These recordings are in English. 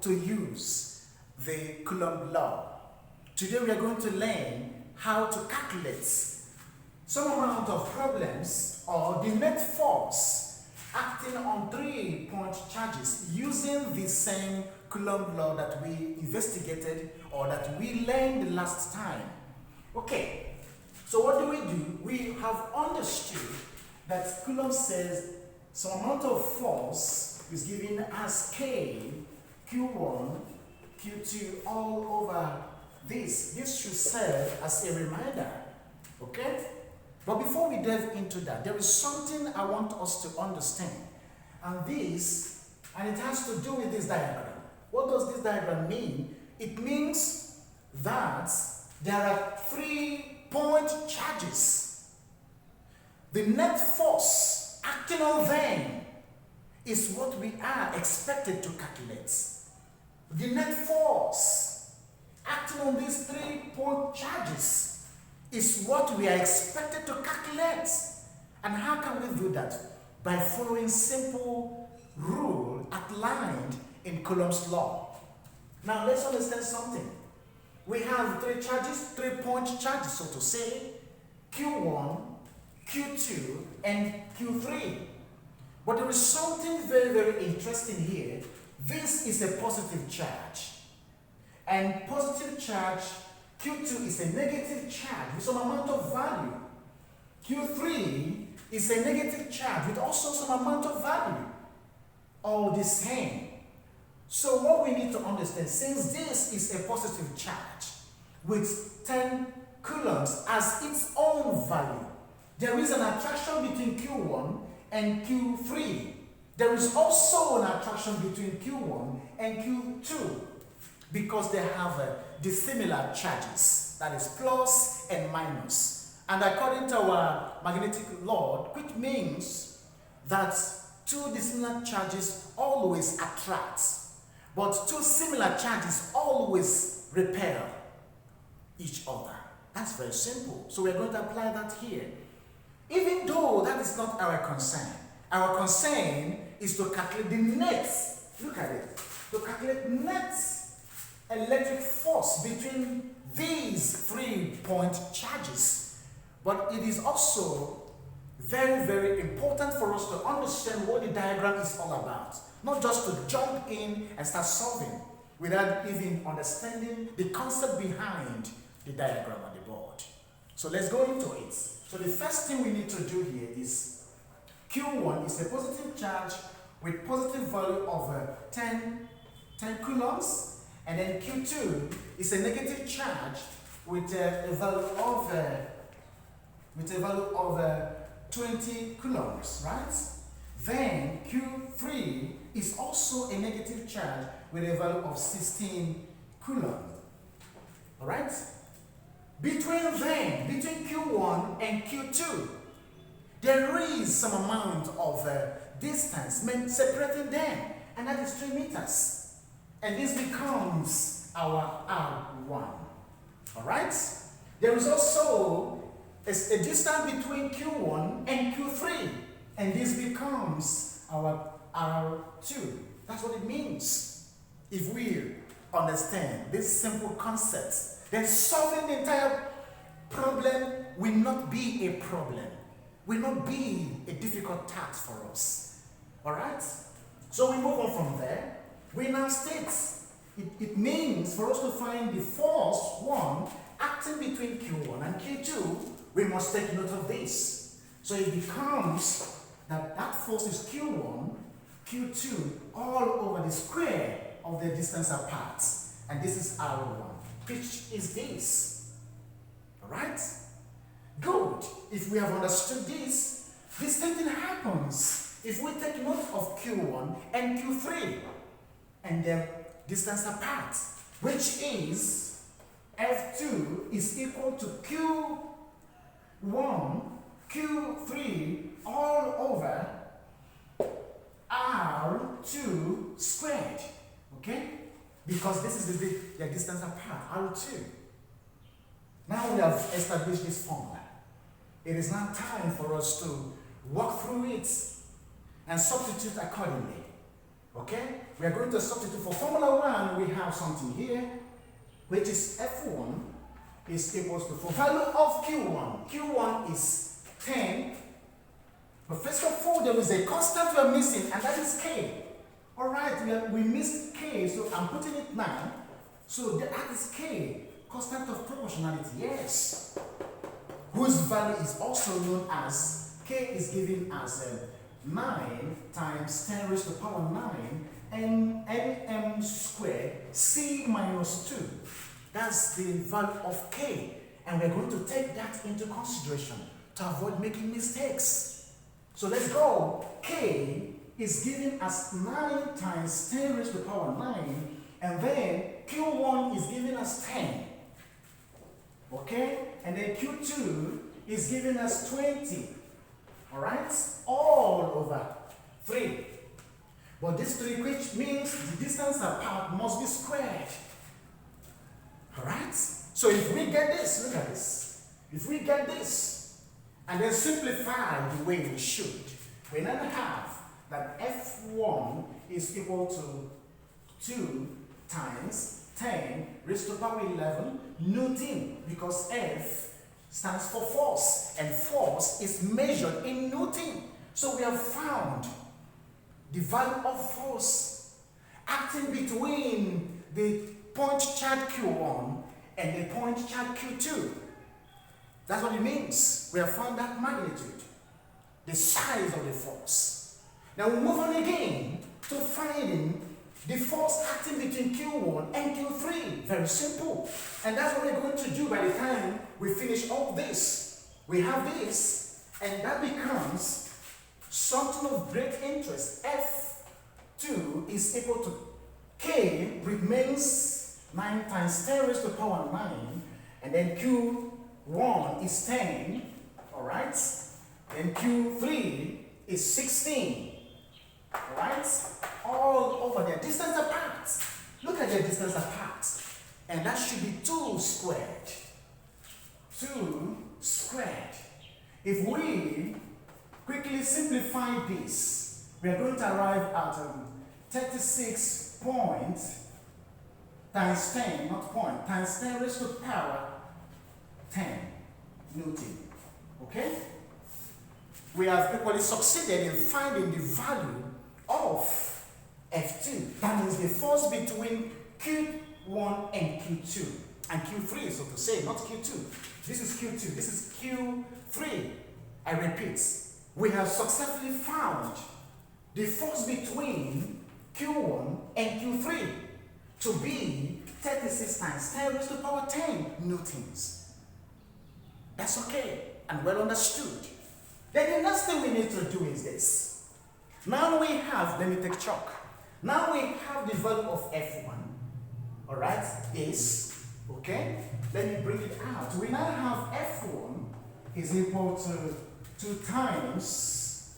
to use the Coulomb law. Today we are going to learn how to calculate some amount of problems or the net force acting on 3-point charges using the same Coulomb law that we investigated or that we learned last time. Okay, so what do? We have understood that Coulomb says some amount of force is given as K, Q1, Q2 all over this. This should serve as a reminder, okay? But before we delve into that, there is something I want us to understand. And it has to do with this diagram. What does this diagram mean? It means that there are 3-point charges. The net force acting on them is what we are expected to calculate. The net force acting on these 3-point charges is what we are expected to calculate. And how can we do that? By following simple rule outlined in Coulomb's law. Now let's understand something. We have 3 charges, 3-point charges, so to say, Q1, Q2, and Q3. But there is something very, very interesting here. This is a positive charge. And positive charge, Q2 is a negative charge with some amount of value. Q3 is a negative charge with also some amount of value. All the same. So what we need to understand, since this is a positive charge with 10 coulombs as its own value, there is an attraction between Q1 and Q3. There is also an attraction between Q1 and Q2 because they have dissimilar charges, that is plus and minus. And according to our magnetic law, which means that 2 dissimilar charges always attract, but 2 similar charges always repel each other. That's very simple. So we're going to apply that here. Even though that is not our concern. Our concern is to calculate the net. Look at it. To calculate net electric force between these 3-point charges. But it is also very, very important for us to understand what the diagram is all about. Not just to jump in and start solving without even understanding the concept behind the diagram on the board. So let's go into it. So the first thing we need to do here is Q1 is a positive charge with positive value of 10 coulombs, and then Q2 is a negative charge with a value of 20 coulombs, right? Then Q3 is also a negative charge with a value of 16 coulombs. All right? Between Q1 and Q2, there is some amount of distance separating them, and that is 3 meters. And this becomes our R1. All right? There is also a distance between Q1 and Q3, and this becomes our R2. That's what it means. If we understand this simple concept, then solving the entire problem will not be a problem, will not be a difficult task for us. All right? So we move on from there. We now state it means for us to find the force 1 acting between Q1 and Q2, we must take note of this. So it becomes that force is Q1, Q2 all over the square of the distance apart. And this is R1, which is this. Alright? Good. If we have understood this, this same thing happens if we take note of Q1 and Q3 and their distance apart, which is F2 is equal to Q1, Q3 all over R2 squared. Okay? Because this is the distance apart, R2. Now we have established this formula. It is now time for us to walk through it and substitute accordingly. Okay? We are going to substitute for Formula 1. We have something here, which is F1 is equals to, for value of Q1. Q1 is 10. But first of all, there is a constant we are missing, and that is K. Alright, we missed K, so I'm putting it now. So that is K, constant of proportionality, yes. Whose value is also known as, K is given as 9 times 10 raised to the power 9 m squared C minus 2. That's the value of K. And we're going to take that into consideration to avoid making mistakes. So let's go. K is given as 9 times 10 raised to the power 9, and then Q1 is given as 10. Okay? And then Q2 is given as 20. Alright? All over 3. But this 3, which means the distance apart must be squared. Alright? So if we get this, look at this. If we get this, and then simplify the way we should, we now have that F1 is equal to 2 times 10 raised to the power 11 Newton, because F stands for force, and force is measured in Newton. So we have found the value of force acting between the point charge Q1 and the point charge Q2. That's what it means. We have found that magnitude, the size of the force. Now we move on again to finding the force acting between Q1 and Q3. Very simple. And that's what we're going to do by the time we finish all this. We have this, and that becomes something of great interest. F2 is equal to K remains 9 times 10 raised to the power 9, and then Q1 is 10, alright? Then Q3 is 16. Alright? All over their distance apart. Look at their distance apart. And that should be 2 squared. 2 squared. If we quickly simplify this, we are going to arrive at 36 point times 10, not point, times 10 raised to the power 10 Newton. Okay? We have equally succeeded in finding the value of F2. That means the force between Q1 and Q2. And Q3, so to say, not Q2. This is Q2, this is Q3. I repeat, we have successfully found the force between Q1 and Q3 to be 36 times 10 raised to the power 10 newtons. That's okay and well understood. Then the next thing we need to do is this. Now we have, let me take chalk. Now we have the value of F1. Alright, is, okay? Let me bring it out. We now have F1 is equal to 2 times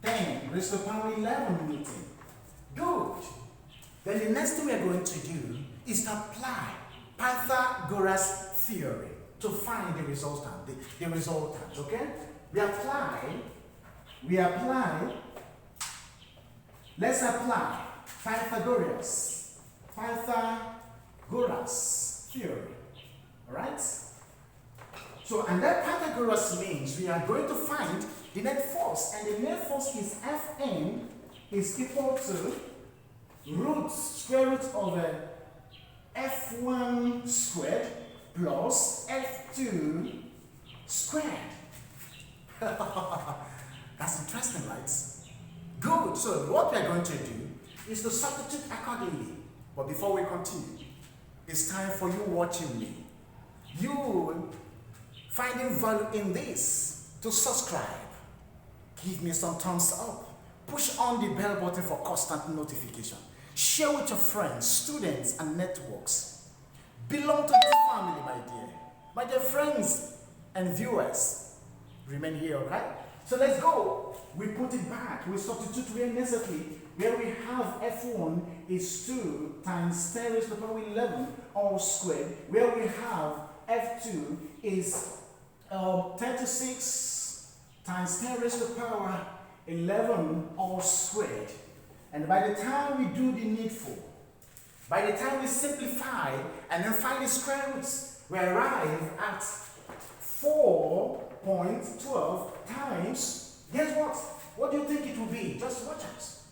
10 raised to the power 11 Newton. Good. Then the next thing we are going to do is to apply Pythagoras theory to find the resultant, okay? Let's apply Pythagoras theory, alright? So, and that Pythagoras means we are going to find the net force, and the net force is Fn is equal to square root of F1 squared plus F2 squared. That's interesting, right? Good. So what we are going to do is to substitute accordingly. But before we continue, it's time for you watching me. You finding value in this to subscribe. Give me some thumbs up. Push on the bell button for constant notification. Share with your friends, students, and networks. Belong to this family, my dear friends and viewers. Remain here, alright? So let's go. We put it back. We substitute where necessary. Where we have F1 is 2 times 10 raised to the power 11 all squared. Where we have F2 is 36 times 10 raised to the power 11 all squared. And by the time we do the needful, by the time we simplify and then find the square roots, we arrive at 4.12 times, guess what? What do you think it will be? Just watch us.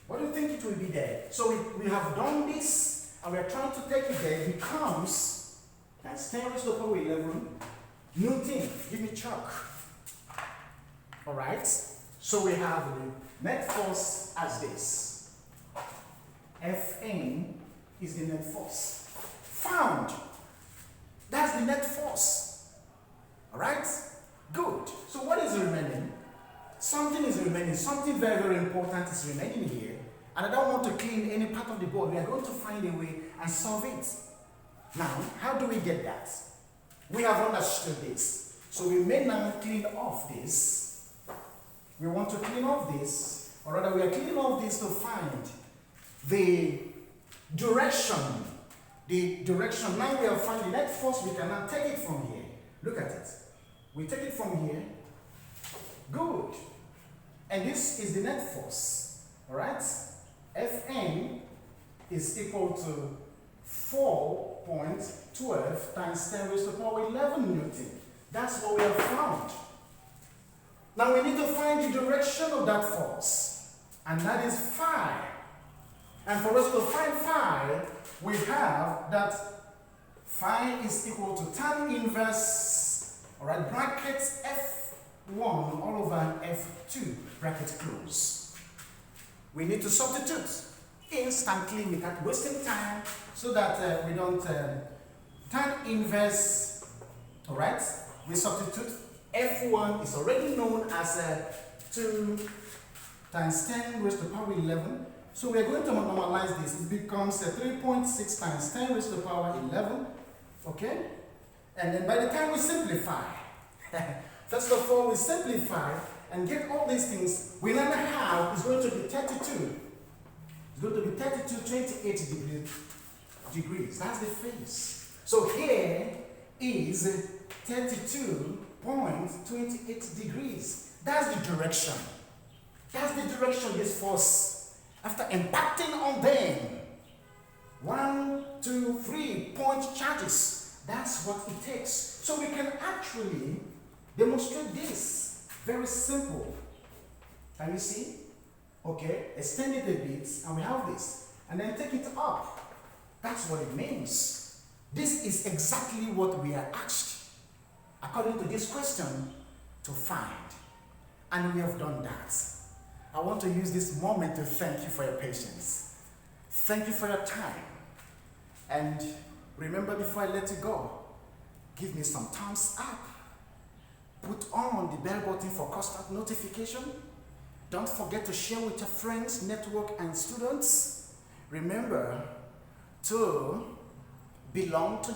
What do you think it will be there? So we have done this, and we are trying to take it there. It becomes times 10 raised to the power 11 Newton. Give me chalk. All right. So we have the net force as this. Fn is the net force. Found. That's the net force. All right. Good. So what is remaining? Something is remaining. Something very, very important is remaining here. And I don't want to clean any part of the board. We are going to find a way and solve it. Now, how do we get that? We have understood this. So we may now clean off this. We want to clean off this. Or rather, we are cleaning off this to find the direction. The direction. Now we have found the net force. We can now take it from here. Look at it. We take it from here. Good. And this is the net force. Alright? Fn is equal to 4.12 times 10 raised to the power 11 Newton. That's what we have found. Now we need to find the direction of that force. And that is phi. And for us to find phi, we have that phi is equal to tan inverse, alright, brackets F1 all over F2, bracket close. We need to substitute instantly without wasting time so that we don't tan inverse, alright? We substitute. F1 is already known as 2 times 10 raised to the power 11. So we are going to normalize this. It becomes 3.6 times 10 raised to the power 11. Okay? And then by the time we simplify, first of all, we simplify and get all these things. We now have is going to be 32. It's going to be 32, 28 degrees. That's the phase. So here is 32.28 degrees. That's the direction. That's the direction this force, after impacting on them, 1, 2, 3 point charges. That's what it takes. So we can actually demonstrate this. Very simple. Can you see? Okay, extend it a bit, and we have this. And then take it up. That's what it means. This is exactly what we are asked, according to this question, to find. And we have done that. I want to use this moment to thank you for your patience. Thank you for your time. And remember, before I let you go, give me some thumbs up. Put on the bell button for constant notification. Don't forget to share with your friends, network, and students. Remember to belong to